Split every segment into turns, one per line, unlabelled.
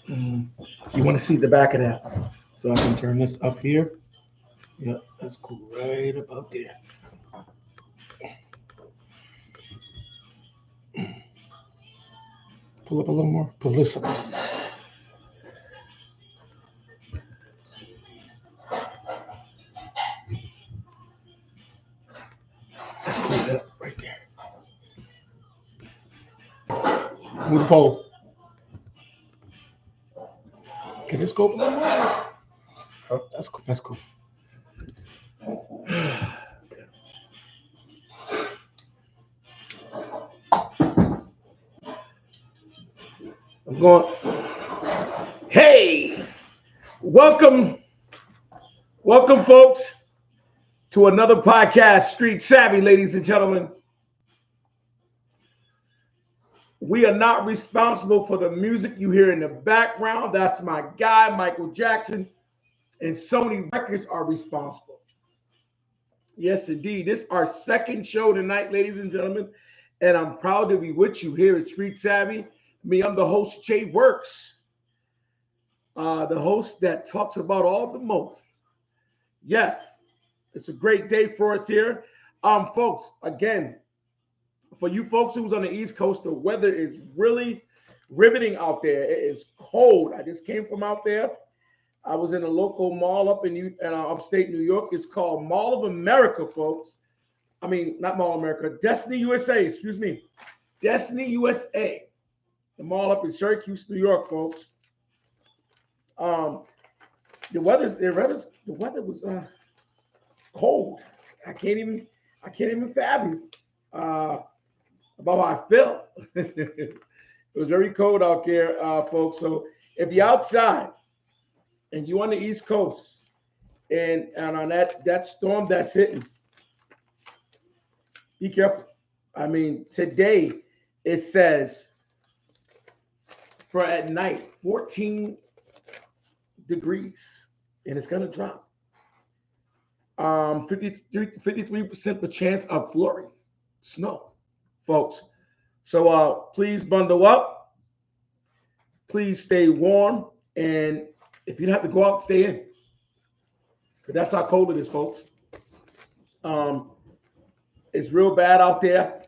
You want to see the back of that. So I can turn this up here. Yeah, that's cool. Right about there. Pull up a little more. Pull this up. That's cool. That right there. Move the pole. Can this go up a little more? Oh, that's cool. That's cool. I'm going. Hey, welcome, folks, to another podcast, Street Savvy, ladies and gentlemen. We are not responsible for the music you hear in the background. That's my guy, Michael Jackson, and Sony Records are responsible. Yes, indeed. This is our second show tonight, ladies and gentlemen, and I'm proud to be with you here at Street Savvy. I'm the host, Jay Works, the host that talks about all the most. Yes, it's a great day for us here. Folks, again, for you folks who's on the East Coast, the weather is really riveting out there. It is cold. I just came from out there. I was in a local mall up in upstate New York. It's called Mall of America, folks. I mean, not Mall of America, Destiny USA, excuse me. Destiny USA. The mall up in Syracuse, New York, folks. The weather was cold. I can't even fathom about how I felt. It was very cold out there, folks. So if you're outside and you're on the East Coast and on that storm that's hitting, be careful. I mean, today it says for at night 14 degrees, and it's gonna drop. 53% chance of flurries, snow, folks. So please bundle up. Please stay warm, and if you don't have to go out, stay in. But that's how cold it is, folks. It's real bad out there.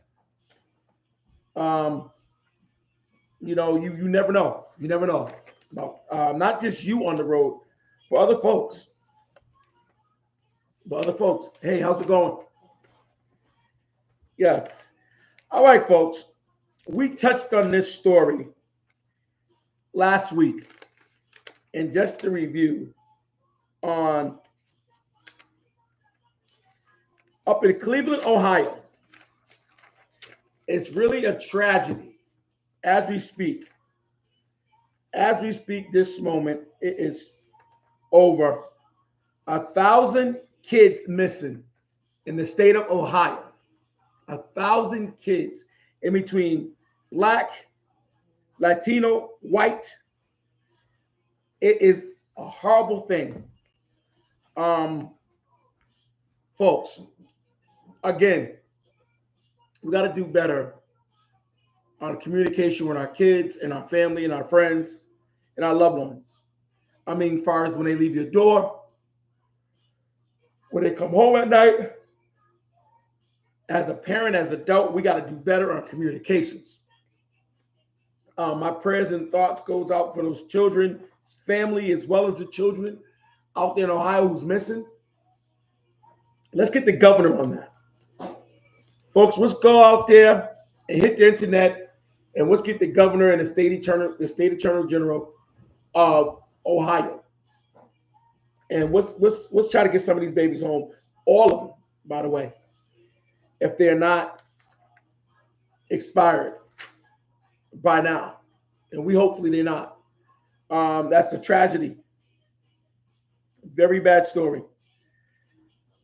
You never know. You never know. Not just you on the road, but other folks. Hey, how's it going? Yes. All right, folks. We touched on this story last week. And just to review, on up in Cleveland, Ohio, it's really a tragedy as we speak. As we speak this moment, it is over 1,000 kids missing in the state of Ohio. 1,000 kids in between Black, Latino, white. It is a horrible thing. Folks, again, we got to do better on communication with our kids and our family and our friends and our loved ones. I mean, as far as when they leave your door, when they come home at night, as a parent, as an adult, we got to do better on communications. My prayers and thoughts goes out for those children, family, as well as the children out there in Ohio who's missing. Let's get the governor on that. Folks, let's go out there and hit the internet and let's get the governor and the state attorney general of Ohio. And let's try to get some of these babies home. All of them, by the way, if they're not expired by now. And we hopefully they're not. That's a tragedy. Very bad story.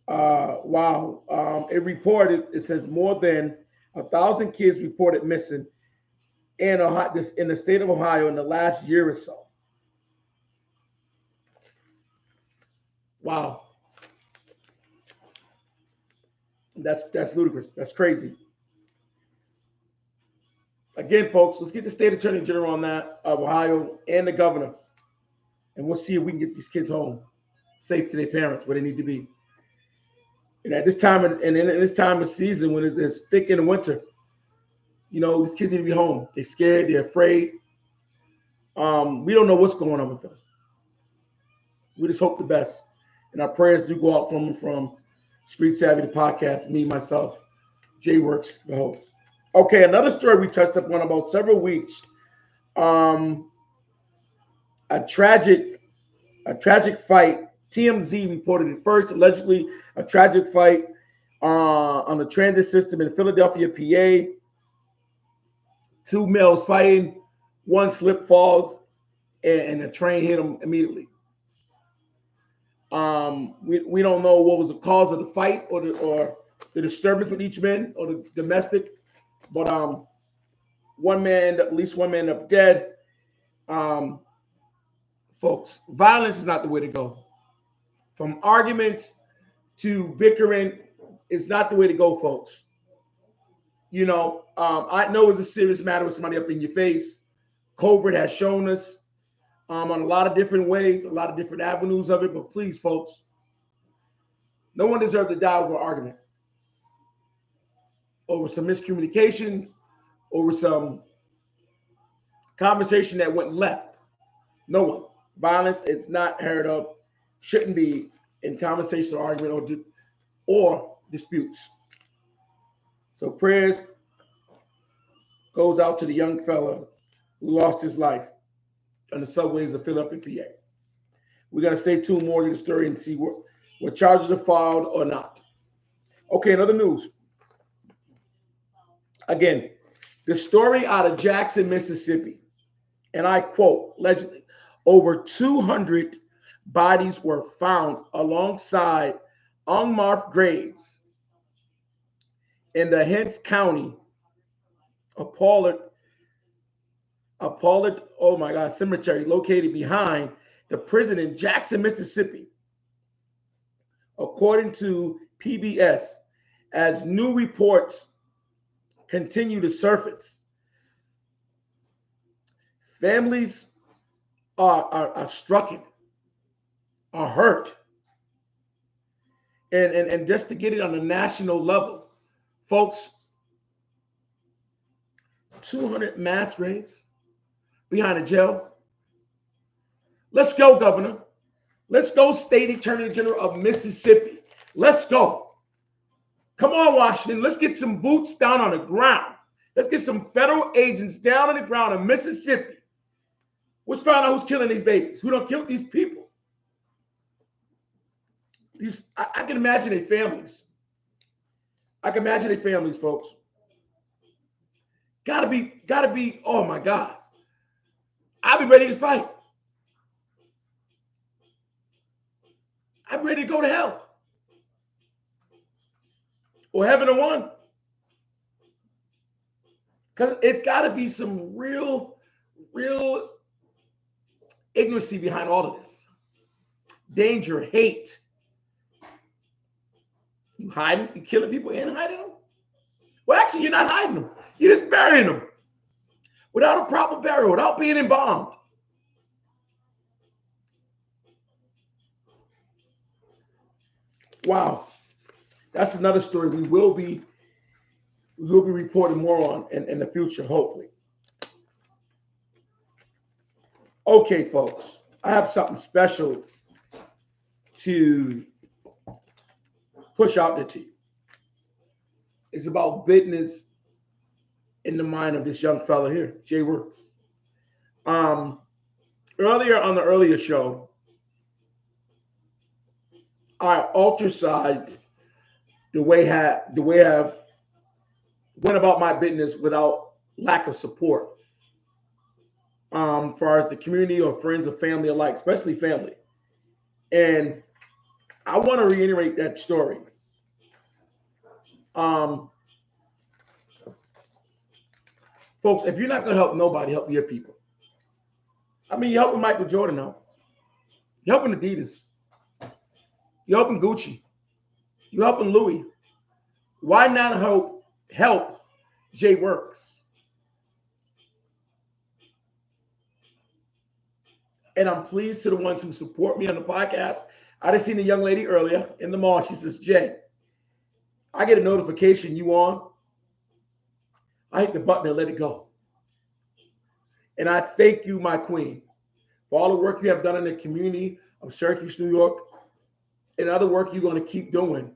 Wow. It reported, it says more than 1,000 kids reported missing in the state of Ohio in the last year or so. Wow. That's ludicrous. That's crazy. Again, folks, let's get the state attorney general on that of Ohio and the governor, and we'll see if we can get these kids home safe to their parents where they need to be. And at this time, and in this time of season when it's thick in the winter, you know, these kids need to be home. They're scared. They're afraid. We don't know what's going on with them. We just hope the best. And our prayers do go out from Street Savvy, the podcast, me, myself, Jay Works, the host. Okay, another story we touched upon about several weeks. A tragic fight. TMZ reported it first, allegedly a tragic fight on the transit system in Philadelphia, PA. Two males fighting, one slip falls, and the train hit him immediately. We don't know what was the cause of the fight or the disturbance with each man or the domestic, but at least one man up dead. Folks, violence is not the way to go. From arguments to bickering is not the way to go, folks. You know, I know it's a serious matter with somebody up in your face. COVID has shown us on a lot of different ways, a lot of different avenues of it. But please, folks, no one deserves to die over an argument, over some miscommunications, over some conversation that went left. No one. Violence, it's not heard of, shouldn't be in conversation or argument or disputes. So prayers goes out to the young fella who lost his life on the subways of Philadelphia, PA. We got to stay tuned more to the story and see what charges are filed or not. Okay, in other news. Again, the story out of Jackson, Mississippi, and I quote, allegedly, over 200 bodies were found alongside unmarked graves in the Hinds County, Pollard, oh my God, cemetery located behind the prison in Jackson, Mississippi, according to PBS, as new reports continue to surface. Families are stricken, are hurt. And just to get it on a national level, folks, 200 mass graves behind a jail. Let's go, Governor. Let's go, State Attorney General of Mississippi. Let's go. Come on, Washington. Let's get some boots down on the ground. Let's get some federal agents down on the ground in Mississippi. Let's find out who's killing these babies, who don't kill these people. I can imagine their families. I can imagine their families, folks. Gotta be, oh my God. I'll be ready to fight. I'm ready to go to hell. Or heaven or one. Because it's got to be some real ignorancy behind all of this. Danger, hate. You hiding, you killing people and hiding them? Well, actually, you're not hiding them. You're just burying them without a proper burial, without being embalmed. Wow. That's another story we will be reporting more on in the future, hopefully. Okay, folks, I have something special to push out there to you. It's about business in the mind of this young fella here, Jay Works. Earlier on the earlier show, I ostracized the way I've went about my business without lack of support. Far as the community or friends or family alike, especially family. And I want to reiterate that story. Folks, if you're not going to help nobody, help your people. I mean, you're helping Michael Jordan out. You're helping Adidas. You're helping Gucci. You're helping Louis. Why not help Jay Works? And I'm pleased to the ones who support me on the podcast. I just seen a young lady earlier in the mall. She says, Jay, I get a notification you on. I hit the button and let it go. And I thank you, my queen, for all the work you have done in the community of Syracuse, New York, and other work you're going to keep doing.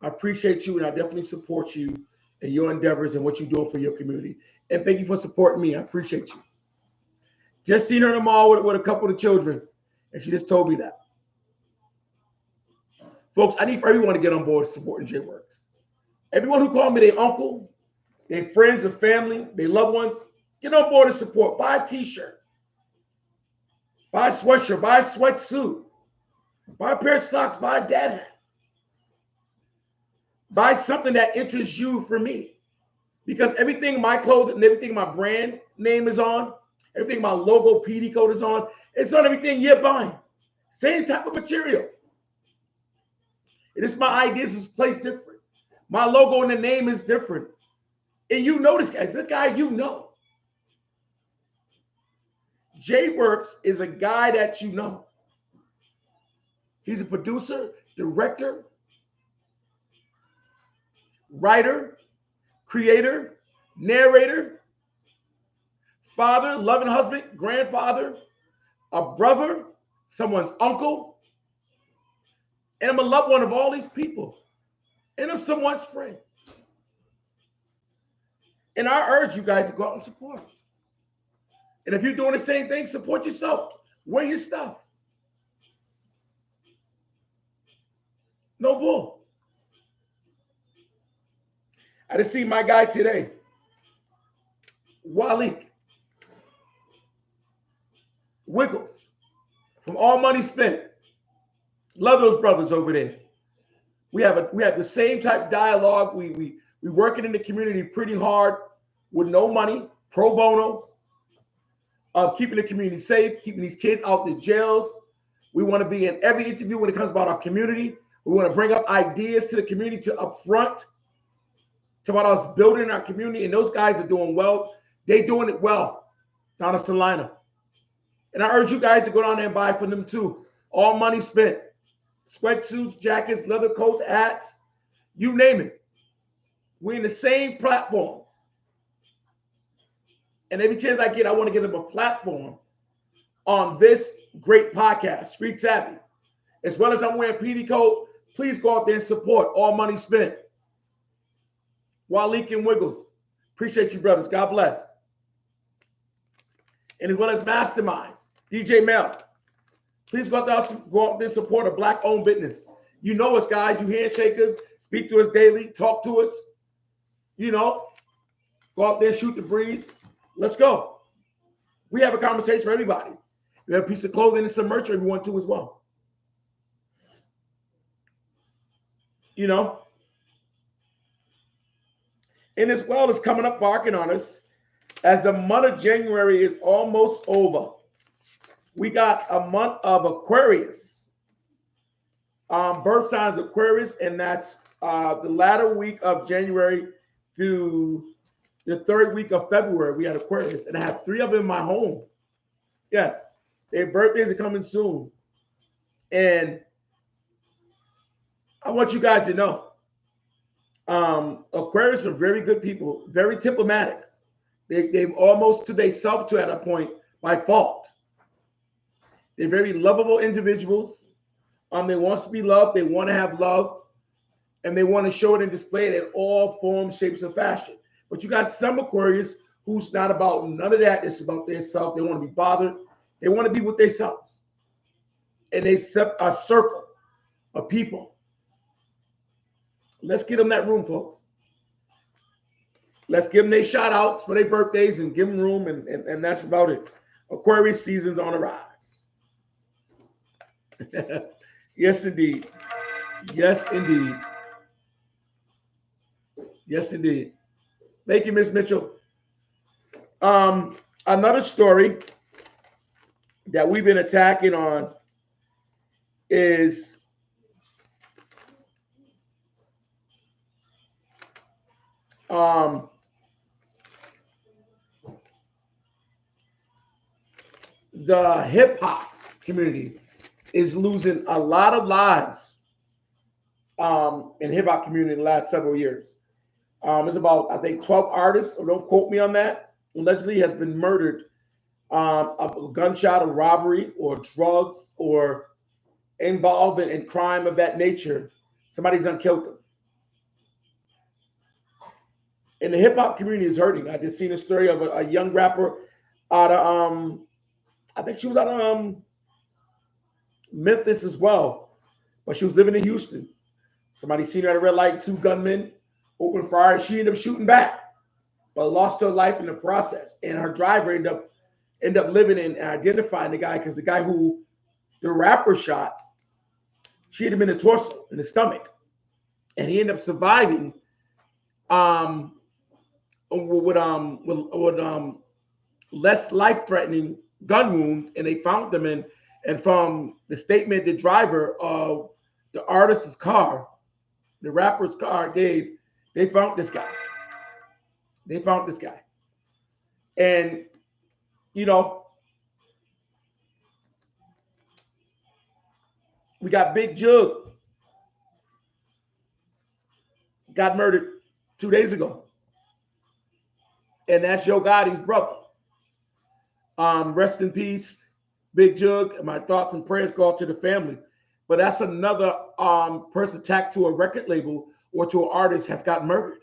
I appreciate you, and I definitely support you in your endeavors and what you're doing for your community. And thank you for supporting me. I appreciate you. Just seen her in the mall with a couple of children, and she just told me that. Folks, I need for everyone to get on board supporting J-Works. Everyone who called me their uncle, their friends and family, their loved ones, get on board and support. Buy a t-shirt. Buy a sweatshirt. Buy a sweatsuit. Buy a pair of socks. Buy a dad hat. Buy something that interests you for me. Because everything my clothing and everything my brand name is on, everything my logo PD code is on, it's on everything you're buying. Same type of material. And it's my ideas is placed different. My logo and the name is different. And you know this guy. It's a guy you know. J-Works is a guy that you know. He's a producer, director, writer, creator, narrator, father, loving husband, grandfather, a brother, someone's uncle, and I'm a loved one of all these people, and I'm someone's friend. And I urge you guys to go out and support. And if you're doing the same thing, support yourself. Wear your stuff. No bull. I just see my guy today, Walik Wiggles, from All Money Spent. Love those brothers over there. We have the same type of dialogue. We working in the community pretty hard with no money, pro bono, keeping the community safe, keeping these kids out the jails. We want to be in every interview when it comes about our community. We want to bring up ideas to the community to upfront, to about us building our community. And those guys are doing well. They're doing it well down in Salina. And I urge you guys to go down there and buy from them too. All Money Spent. Sweatsuits, jackets, leather coats, hats, you name it. We're in the same platform. And every chance I get, I want to give them a platform on this great podcast, Street Savvy. As well as I'm wearing PD code, please go out there and support All Money Spent. Walik and Wiggles. Appreciate you, brothers. God bless. And as well as Mastermind, DJ Mel. Please go out there and support a Black-owned business. You know us, guys. You handshakers. Speak to us daily. Talk to us. You know, go out there, shoot the breeze. Let's go. We have a conversation for everybody. We have a piece of clothing and some merch if you want to as well. You know. And as well as coming up barking on us, as the month of January is almost over, we got a month of Aquarius, birth signs Aquarius, and that's the latter week of January through the third week of February. We had Aquarius, and I have 3 of them in my home. Yes, their birthdays are coming soon. And I want you guys to know, Aquarius are very good people, very diplomatic. They've almost to themselves to at a point by fault. They're very lovable individuals. They want to be loved. They want to have love. And they want to show it and display it in all forms, shapes, and fashion. But you got some Aquarius who's not about none of that. It's about their self. They want to be bothered. They want to be with themselves. And they set a circle of people. Let's get them that room, folks. Let's give them their shout outs for their birthdays and give them room. And that's about it. Aquarius season's on the rise. Yes, indeed. Yes, indeed. Yes, indeed. Thank you, Miss Mitchell. Another story that we've been attacking on is the hip hop community is losing a lot of lives in hip hop community in the last several years. It's about, I think, 12 artists, or don't quote me on that, allegedly has been murdered, a gunshot, or robbery, or drugs, or involvement in crime of that nature. Somebody's done killed them. And the hip hop community is hurting. I just seen a story of a young rapper out of I think she was out of Memphis as well, but she was living in Houston. Somebody seen her at a red light, two gunmen opened fire, and she ended up shooting back, but lost her life in the process. And her driver ended up living and identifying the guy, because the guy who the rapper shot, she hit him in the torso, in the stomach, and he ended up surviving with less life-threatening gun wounds, and they found them in. And from the statement the driver of the artist's car, the rapper's car gave, they found this guy. They found this guy. And, you know, we got Big Jug, got murdered 2 days ago. And that's Yo Gotti's brother. Rest in peace, Big Jug. My thoughts and prayers go out to the family. But that's another person attacked to a record label or to an artist have got murdered.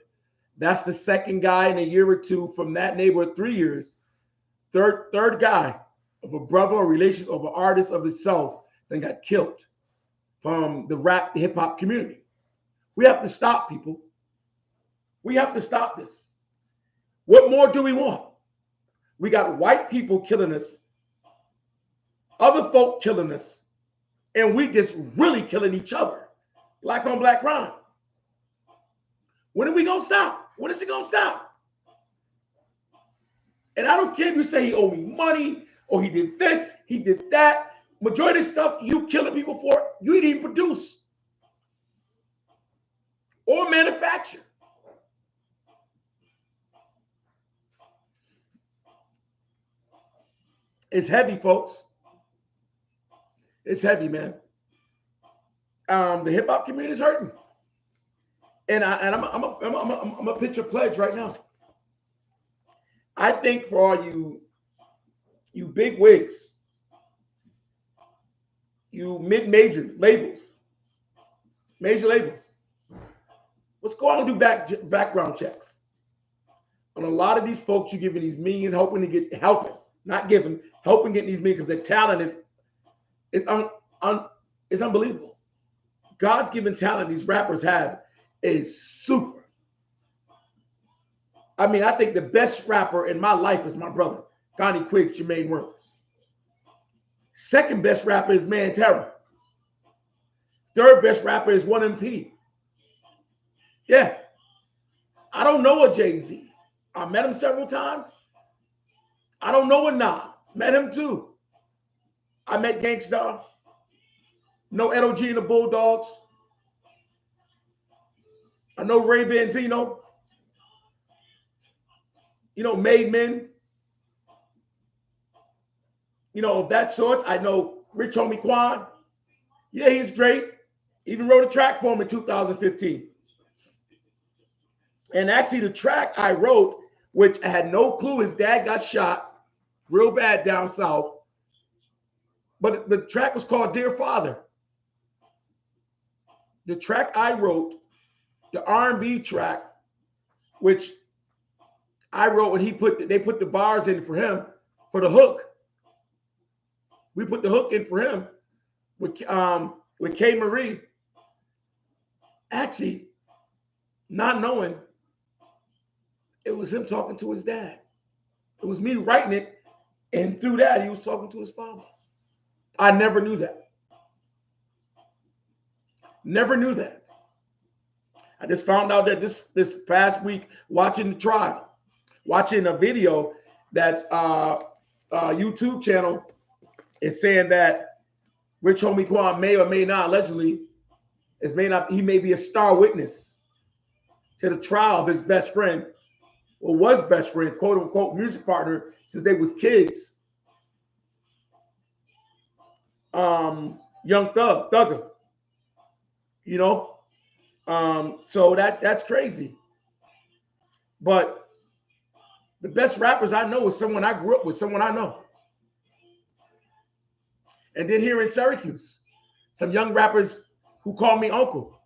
That's the second guy in a year or two from that neighborhood, 3 years. Third guy of a brother or relation of an artist of itself that got killed from the rap, the hip hop community. We have to stop, people. We have to stop this. What more do we want? We got white people killing us, other folk killing us, and we just really killing each other. Black on black crime. When are we going to stop? When is it going to stop? And I don't care if you say he owed me money, or he did this, he did that. Majority of stuff you killing people for, you didn't even produce or manufacture. It's heavy, folks. It's heavy, man. The hip hop community is hurting, and I'm a pitch a pledge right now. I think for all you big wigs, you major labels, let's go out and do background checks on a lot of these folks. You're giving these millions, helping, not giving, helping get these millions, because their talent is unbelievable. God's given talent these rappers have is super. I mean, I think the best rapper in my life is my brother, Connie Quiggs, Jermaine Works. Second best rapper is Man Terror. Third best rapper is 1MP. Yeah. I don't know a Jay-Z. I met him several times. I don't know a Nas. Met him too. I met Gangstar. Know Edo G and the Bulldogs. I know Ray Benzino. You know, Made Men. You know, of that sort. I know Rich Homie Quan. Yeah, he's great. Even wrote a track for him in 2015. And actually, the track I wrote, which I had no clue his dad got shot real bad down south. But the track was called Dear Father. The track I wrote, the R&B track, which I wrote, and they put the bars in for him for the hook. We put the hook in for him with K. Marie. Actually, not knowing it was him talking to his dad. It was me writing it, and through that, he was talking to his father. I never knew that. Never knew that. I just found out that this past week, watching the trial, watching a video that's YouTube channel is saying that Rich Homie Quan may or may not, allegedly, he may be a star witness to the trial of his best friend, or was best friend, quote unquote, music partner since they was kids. Young Thugger, you know. So that's crazy. But the best rappers I know is someone I grew up with, someone I know. And then here in Syracuse, some young rappers who call me uncle.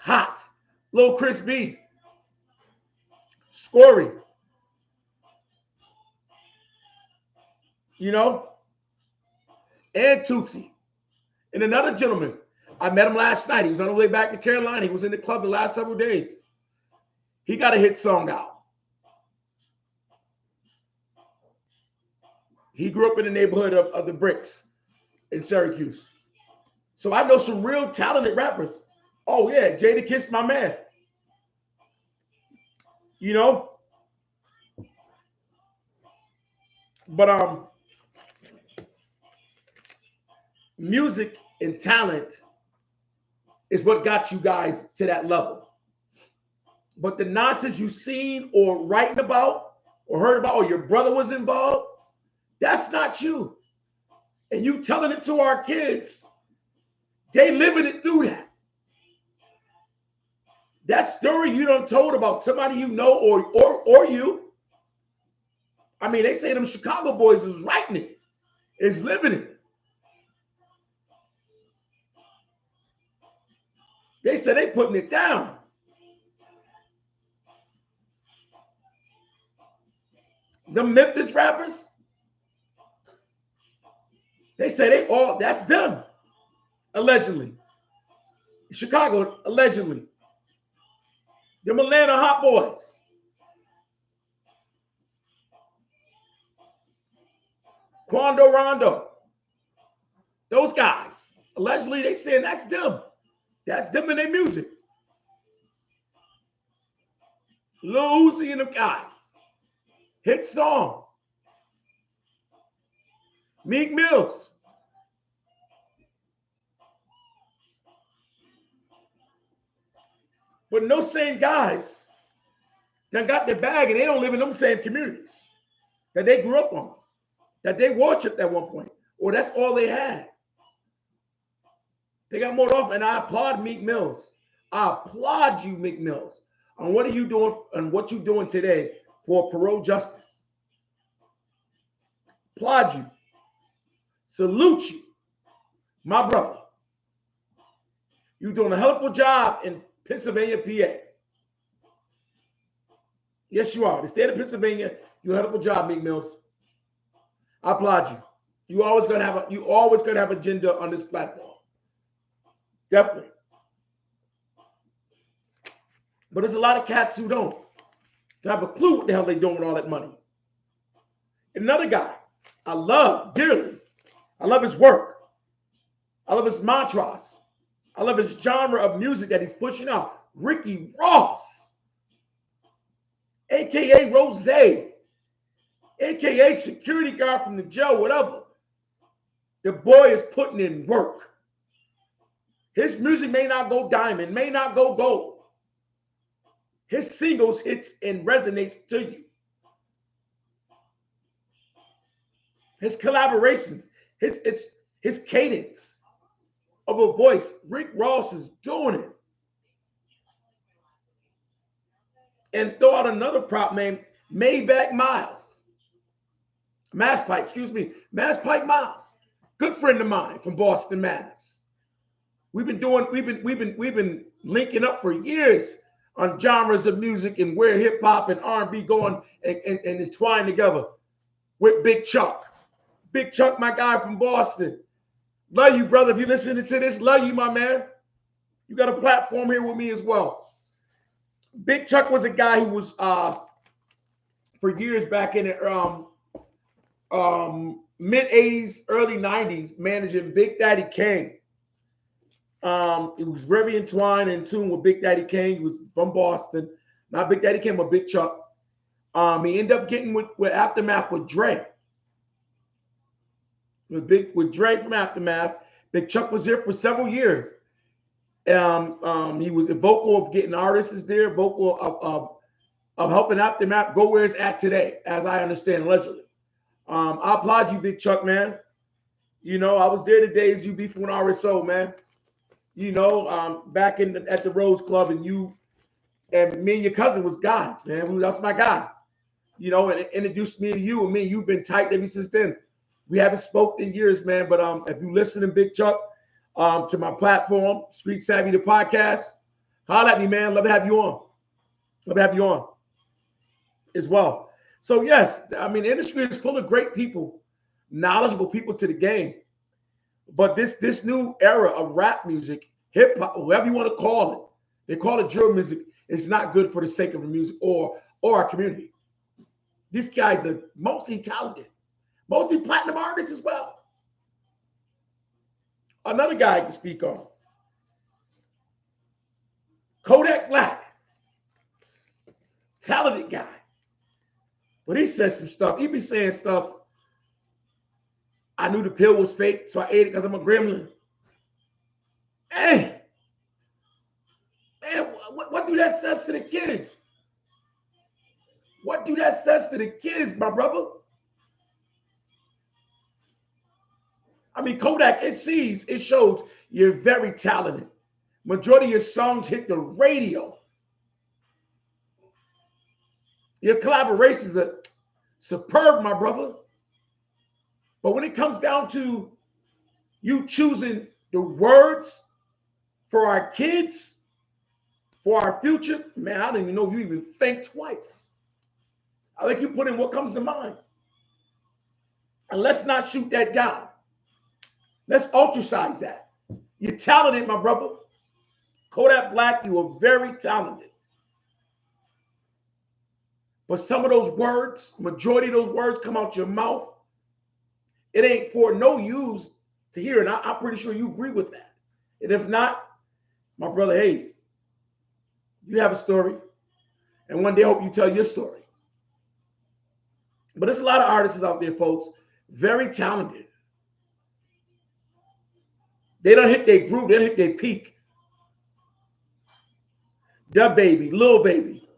Hot. Lil Chris B. Scory. You know? And Tootsie. And another gentleman. I met him last night. He was on the way back to Carolina. He was in the club the last several days. He got a hit song out. He grew up in the neighborhood of the Bricks in Syracuse. So I know some real talented rappers. Oh, yeah. Jada Kiss, my man. You know? But music and talent is what got you guys to that level. But the nonsense you seen or writing about or heard about or your brother was involved, that's not you. And you telling it to our kids, they living it through that. That story you done told about somebody you know or you. I mean, they say them Chicago boys is writing it, is living it. They said they putting it down. The Memphis rappers, they say they all, that's them, allegedly. Chicago, allegedly. Them Atlanta Hot Boys. Quando Rondo. Those guys. Allegedly, they saying that's them. That's them in their music. Lil Uzi and them guys. Hit song. Meek Mills. But no same guys that got their bag and they don't live in them same communities that they grew up on, that they worshiped at one point, or that's all they had. They got more off, and I applaud Meek Mills. I applaud you, Meek Mills, on what are you doing and what you doing today for parole justice. Applaud you. Salute you, my brother. You're doing a hell of a job in Pennsylvania, PA. Yes, you are. The state of Pennsylvania, you had a hell of a job, Meek Mills. I applaud you. You always gonna have agenda on this platform. Definitely. But there's a lot of cats who don't have a clue what the hell they're doing with all that money. Another guy I love dearly. I love his work. I love his mantras. I love his genre of music that he's pushing out. Ricky Ross, a.k.a. Rose, a.k.a. security guard from the jail, whatever. The boy is putting in work. His music may not go diamond, may not go gold. His singles hits and resonates to you. His collaborations, his cadence of a voice. Rick Ross is doing it. And throw out another prop named Maybach Miles. Mass Pike Miles. Good friend of mine from Boston, Mass. We've been linking up for years on genres of music and where hip hop and R&B going and entwine together with Big Chuck. Big Chuck, my guy from Boston. Love you, brother. If you're listening to this, love you, my man. You got a platform here with me as well. Big Chuck was a guy who was for years back in the mid 80s, early 90s, managing Big Daddy Kane. He was very entwined in tune with Big Daddy Kane. He was from Boston. Not Big Daddy Kane, but Big Chuck. He ended up getting with Aftermath with Dre. With Dre from Aftermath. Big Chuck was there for several years. He was a vocal of getting artists there, vocal of helping Aftermath go where it's at today, as I understand, allegedly. I applaud you, Big Chuck, man. You know, I was there the days you beefing with RSO, man. You know, back at the Rose Club, and you and me and your cousin was guys, man. That's my guy. You know, and it introduced me to you, and me and you've been tight ever since then. We haven't spoken in years, man. But if you listen to Big Chuck, to my platform, Street Savvy the podcast, holla at me, man. Love to have you on. Love to have you on as well. So yes, I mean, the industry is full of great people, knowledgeable people to the game. But this new era of rap music, hip hop, whatever you want to call it, they call it drill music. It's not good for the sake of the music or our community. These guys are multi-talented, multi-platinum artists as well. Another guy I can speak on, Kodak Black, talented guy. But he says some stuff. He be saying stuff. I knew the pill was fake, so I ate it because I'm a gremlin. Man, what do that says to the kids? What do that says to the kids, my brother? I mean, Kodak, it shows you're very talented. Majority of your songs hit the radio. Your collaborations are superb, my brother. But when it comes down to you choosing the words for our kids, for our future, man, I don't even know if you even think twice. I think you put in what comes to mind. And let's not shoot that down. Let's ultrasize that. You're talented, my brother. Kodak Black, you are very talented. But some of those words, majority of those words come out your mouth, it ain't for no use to hear. And I'm pretty sure you agree with that. And if not, my brother, hey, you have a story. And one day I hope you tell your story. But there's a lot of artists out there, folks, very talented. They don't hit their groove, they don't hit their peak. Da Baby, Lil Baby.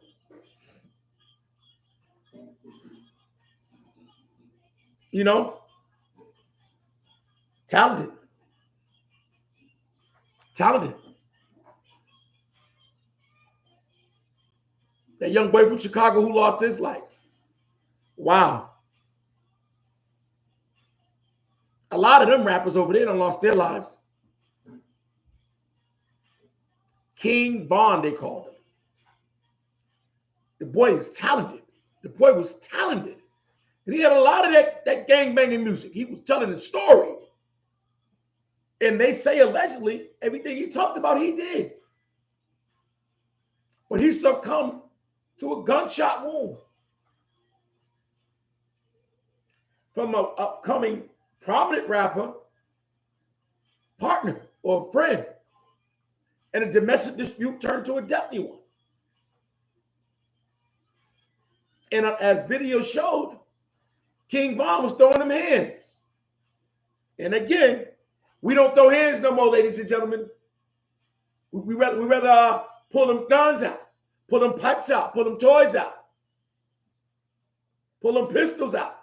You know? Talented. Talented. That young boy from Chicago who lost his life. Wow. A lot of them rappers over there done lost their lives. King Von, they called him. The boy is talented. The boy was talented. And he had a lot of that gang-banging music. He was telling the story. And they say allegedly everything he talked about, he did. But he succumbed to a gunshot wound from an upcoming prominent rapper, partner, or friend. And a domestic dispute turned to a deadly one. And as video showed, King Von was throwing them hands. And again, we don't throw hands no more, ladies and gentlemen. We rather pull them guns out, pull them pipes out, pull them toys out, pull them pistols out.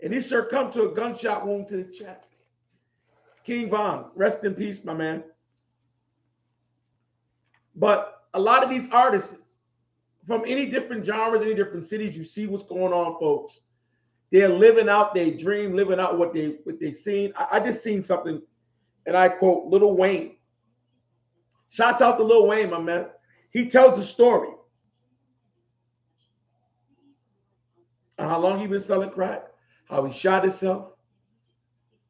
And he succumbed to a gunshot wound to the chest. King Von, rest in peace, my man. But a lot of these artists from any different genres, any different cities, you see what's going on, folks. They're living out their dream, living out what they've seen. I just seen something, and I quote Lil Wayne. Shouts out to Lil Wayne, my man. He tells a story on how long he been selling crack, how he shot himself,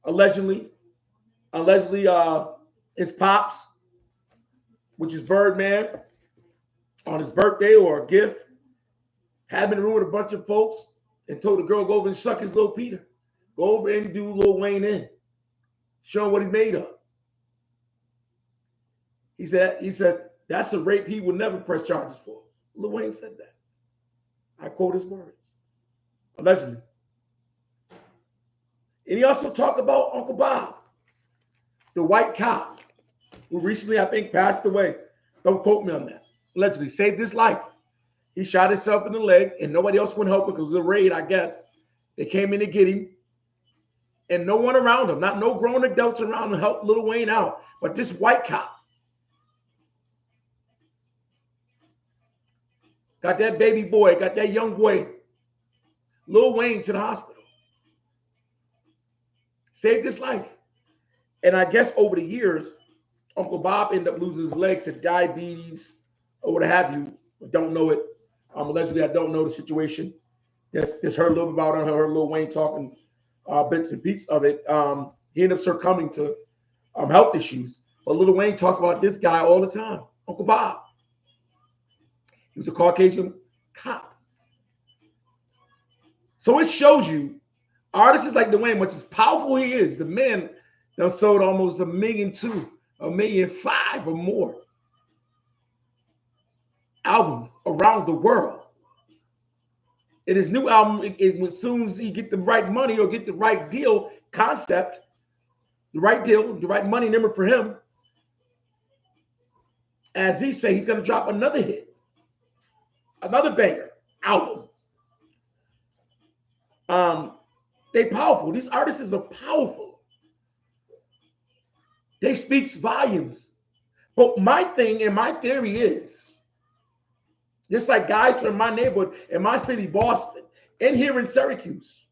allegedly his pops, which is Birdman, on his birthday or a gift, had him in the room with a bunch of folks and told the girl, go over and suck his little Peter. Go over and do Lil Wayne in. Show him what he's made of. He said, that's a rape he would never press charges for. Lil Wayne said that. I quote his words. Allegedly. And he also talked about Uncle Bob, the white cop, who recently, I think, passed away. Don't quote me on that. Allegedly saved his life. He shot himself in the leg, and nobody else would help him because it was a raid, I guess. They came in to get him, and no one around him, not no grown adults around to help Lil Wayne out, but this white cop got that baby boy, got that young boy, Lil Wayne, to the hospital. Saved his life. And I guess over the years, Uncle Bob ended up losing his leg to diabetes or what have you. I don't know it. Allegedly, I don't know the situation. Just heard a little bit about it. I heard Lil Wayne talking bits and pieces of it. He ended up succumbing to health issues. But Lil Wayne talks about this guy all the time, Uncle Bob. He was a Caucasian cop. So it shows you artists like Lil Wayne, much as powerful he is, the man done sold almost 1.2 million, 1.5 million or more albums around the world. In his new album, as soon as he get the right money or get the right deal concept, the right deal, the right money number for him, as he say, he's going to drop another hit, another banger album. They powerful. These artists are powerful. They speaks volumes. But my thing and my theory is, just like guys from my neighborhood in my city, Boston, and here in Syracuse,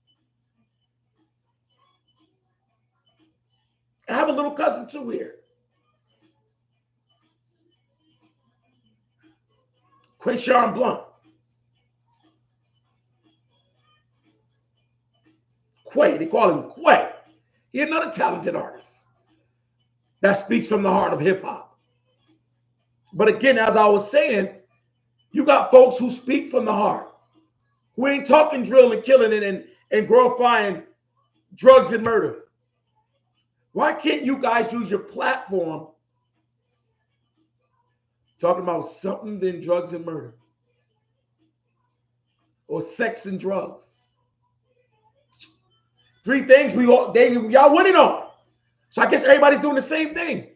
I have a little cousin too here. Quayshawn Blunt. Quay, they call him Quay. He's another talented artist that speaks from the heart of hip hop. But again, as I was saying, you got folks who speak from the heart, who ain't talking drill and killing it and glorifying drugs and murder. Why can't you guys use your platform talking about something than drugs and murder? Or sex and drugs? 3 things y'all winning on. So I guess everybody's doing the same thing.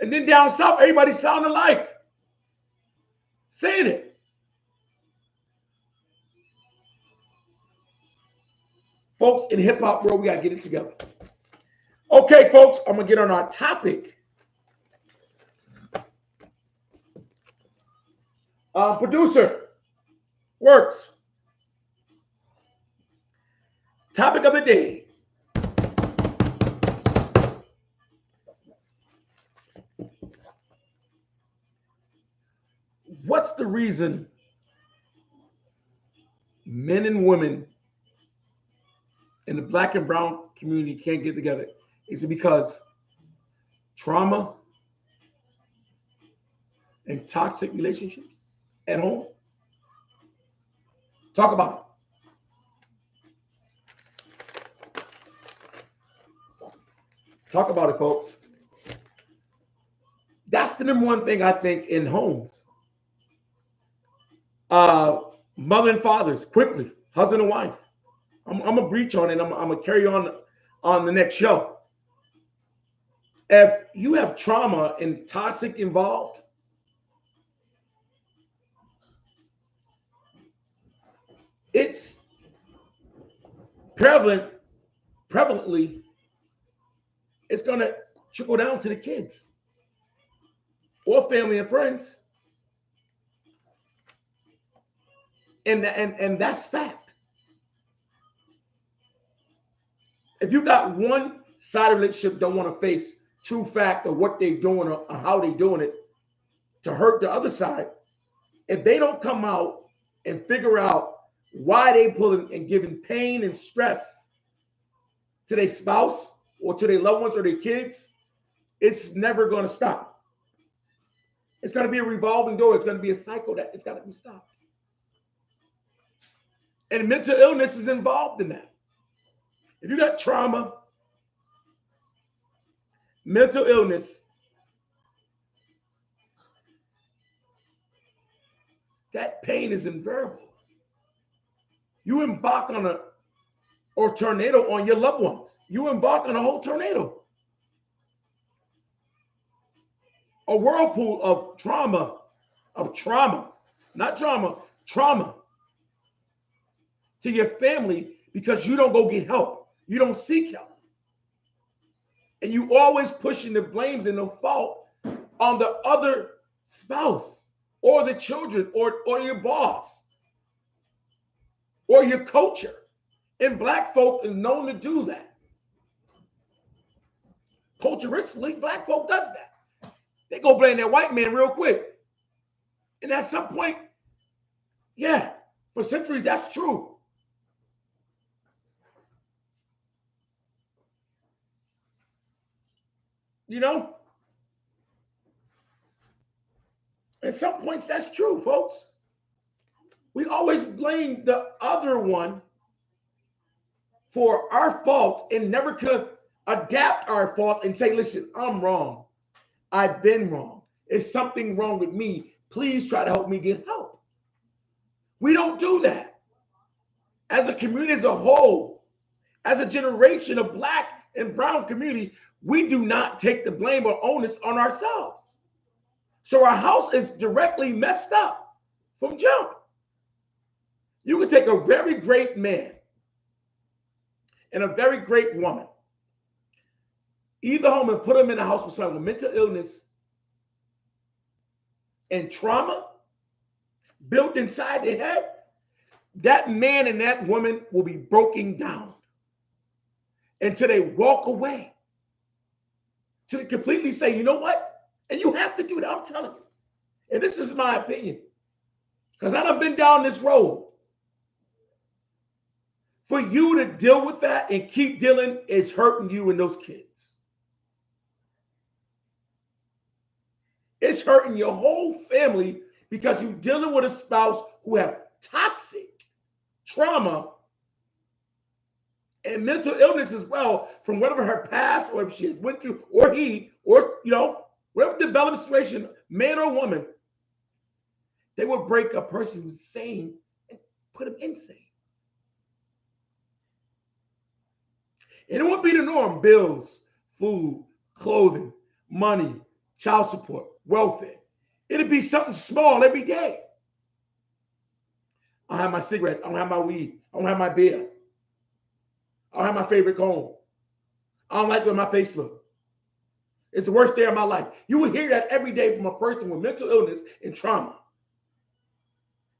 And then down south, everybody sounding alike. Saying it. Folks, in hip hop world, we got to get it together. Okay, folks, I'm going to get on our topic. Producer works. Topic of the day. What's the reason men and women in the black and brown community can't get together? Is it because trauma and toxic relationships at home? Talk about it. Talk about it, folks. That's the number one thing I think in homes. Mother and fathers, quickly, husband and wife. I'm gonna breach on it. I'm gonna carry on the next show. If you have trauma and toxic involved, it's prevalently, it's gonna trickle down to the kids or family and friends. And that's fact. If you got one side of the relationship don't want to face true fact of what they're doing or how they're doing it to hurt the other side, if they don't come out and figure out why they pulling and giving pain and stress to their spouse or to their loved ones or their kids, it's never going to stop. It's going to be a revolving door. It's going to be a cycle that it's got to be stopped. And mental illness is involved in that. If you got trauma, mental illness, that pain is invariable. You embark on a tornado on your loved ones. You embark on a whole tornado. A whirlpool of trauma, not trauma to your family because you don't go get help. You don't seek help. And you always pushing the blames and the fault on the other spouse or the children or your boss or your culture. And black folk is known to do that. Culturally, black folk does that. They go blame that white man real quick. And at some point, yeah, for centuries, that's true. You know? At some points, that's true, folks. We always blame the other one for our faults and never could adapt our faults and say, listen, I'm wrong. I've been wrong. There's something wrong with me. Please try to help me get help. We don't do that. As a community as a whole, as a generation of black and brown community, we do not take the blame or onus on ourselves. So our house is directly messed up from jump. You can take a very great man and a very great woman, either home and put them in a house with someone with mental illness and trauma built inside their head. That man and that woman will be broken down until they walk away, to completely say, you know what? And you have to do that, I'm telling you. And this is my opinion, because I've been down this road. For you to deal with that and keep dealing is hurting you and those kids. It's hurting your whole family because you're dealing with a spouse who have toxic trauma and mental illness as well from whatever her past or if she has went through, or he, or, you know, whatever development situation, man or woman, they would break a person who's sane and put him insane. And it would be the norm: bills, food, clothing, money, child support, welfare. It'd be something small every day. I don't have my cigarettes. I don't have my weed. I don't have my beer. I don't have my favorite comb. I don't like the way my face looks. It's the worst day of my life. You would hear that every day from a person with mental illness and trauma.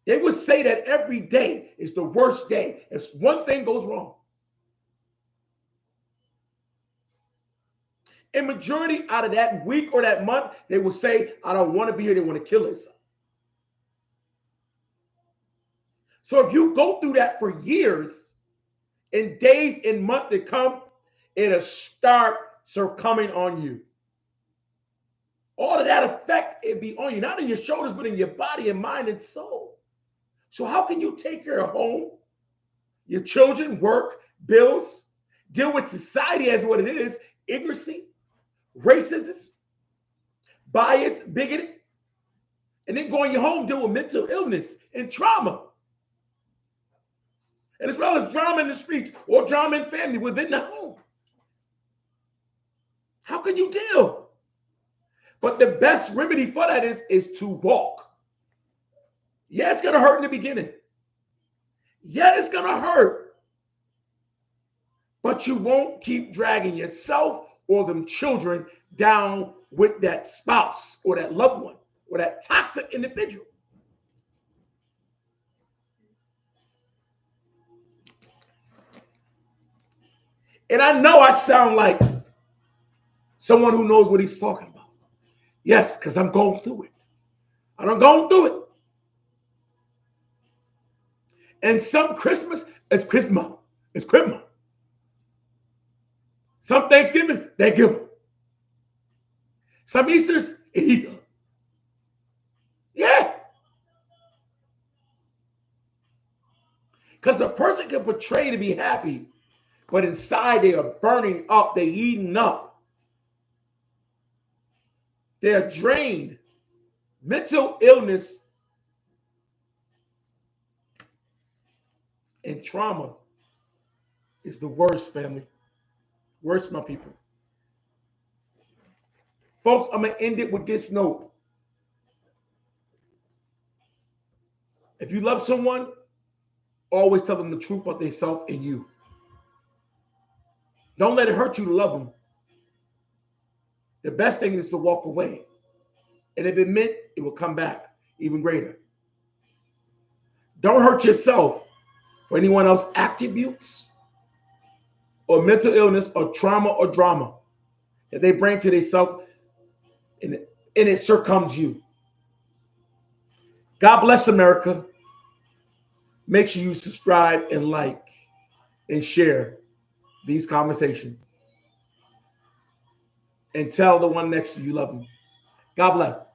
They would say that every day is the worst day if one thing goes wrong. And majority out of that week or that month, they will say, I don't want to be here. They want to kill themselves. So if you go through that for years, in days and months to come, it'll start succumbing on you. All of that effect, it be on you, not in your shoulders, but in your body and mind and soul. So how can you take care of home, your children, work, bills, deal with society as what it is, ignorancy, racism, bias, bigoted, and then go in your home, deal with mental illness and trauma, and as well as drama in the streets or drama in family within the home? How can you deal? But the best remedy for that is to walk. Yeah, it's going to hurt in the beginning. Yeah, it's going to hurt. But you won't keep dragging yourself or them children down with that spouse or that loved one or that toxic individual. And I know I sound like someone who knows what he's talking about. Yes, because I'm going through it. And I'm going through it. And some Christmas, it's Christmas. It's Christmas. Some Thanksgiving, they give them. Some Easters, it eat them. Yeah. Because a person can portray to be happy, but inside they are burning up. They're eating up. They're drained. Mental illness and trauma is the worst, family. Worst, my people. Folks, I'm going to end it with this note. If you love someone, Always tell them the truth about themselves and you. Don't let it hurt you to love them. The best thing is to walk away. And if it meant, it will come back even greater. Don't hurt yourself for anyone else's attributes or mental illness or trauma or drama that they bring to themselves, and it circums you. God bless America. Make sure you subscribe and like and share these conversations. And tell the one next to you love them. God bless.